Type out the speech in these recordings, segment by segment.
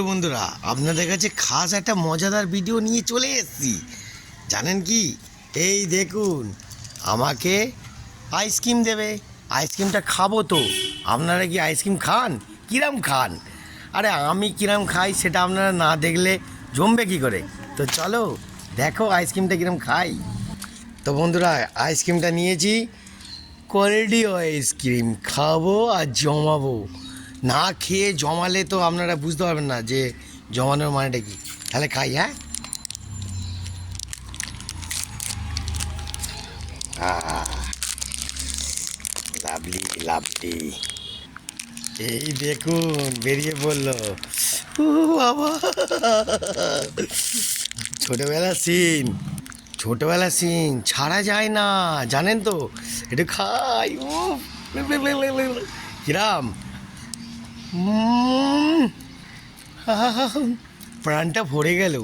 বন্ধুরা, আপনাদের কাছে খাস একটা মজাদার ভিডিও নিয়ে চলে এসেছি। জানেন কি? এই দেখুন, আমাকে আইসক্রিম দেবে। আইসক্রিমটা খাবো তো। আপনারা কি আইসক্রিম খান? কিরম খান? আরে আমি কিরম খাই সেটা আপনারা না দেখলে জমবে কি করে? তো চলো দেখো আইসক্রিমটা কিরম খাই। তো বন্ধুরা, আইসক্রিমটা নিয়েছি, কোয়ালিটি আইসক্রিম খাবো আর জমাবো। না খেয়ে জমালে তো আপনারা বুঝতে পারবেন না যে জমানোর মানেটা কি। তাহলে খাই। হ্যাঁ, লাভলি লাভলি। এই দেখুন বেরিয়ে পড়লো। ও বাবা, ছোটবেলার সিন ছাড়া যায় না, জানেন তো। একটু খাই। ও কিরাম, প্রাণটা ভরে গেল।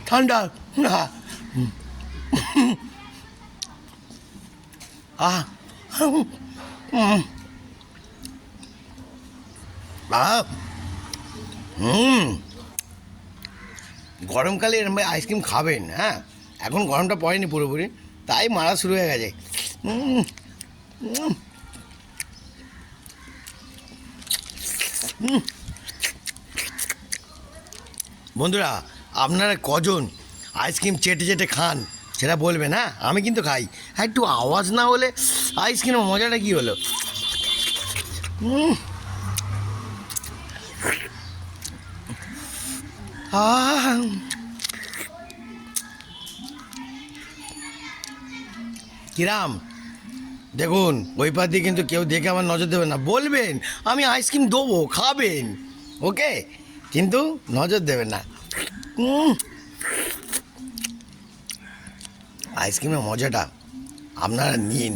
ঠান্ডা। আহ আহ গরমকালে এরম আইসক্রিম খাবেন। হ্যাঁ, এখন গরমটা পড়েনি পুরোপুরি, তাই মারা শুরু হয়ে গেছে। বন্ধুরা, আপনারা কজন আইসক্রিম চেটে চেটে খান সেটা বলবেন। হ্যাঁ, আমি কিন্তু খাই। হ্যাঁ, একটু আওয়াজ না হলে আইসক্রিমের মজাটা কী হলো? কিরাম দেখুন, ওই পার দিয়ে কিন্তু কেউ দেখে আমার নজর দেবেন না। বলবেন আমি আইসক্রিম দেবো, খাবেন, ওকে, কিন্তু নজর দেবেন না। আইসক্রিমের মজাটা আপনারা নিন।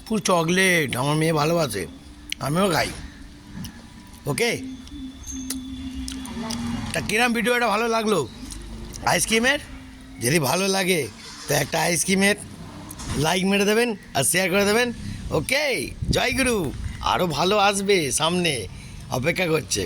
পুরো চকলেট, আমার মেয়ে ভালোবাসে, আমিও খাই। ওকে, তা কিরম ভিডিওটা ভালো লাগলো আইসক্রিমের? যদি ভালো লাগে তো একটা আইসক্রিমের লাইক মেরে দেবেন আর শেয়ার করে দেবেন। ওকে, জয় গুরু। আরও ভালো আসবে, সামনে অপেক্ষা করছে।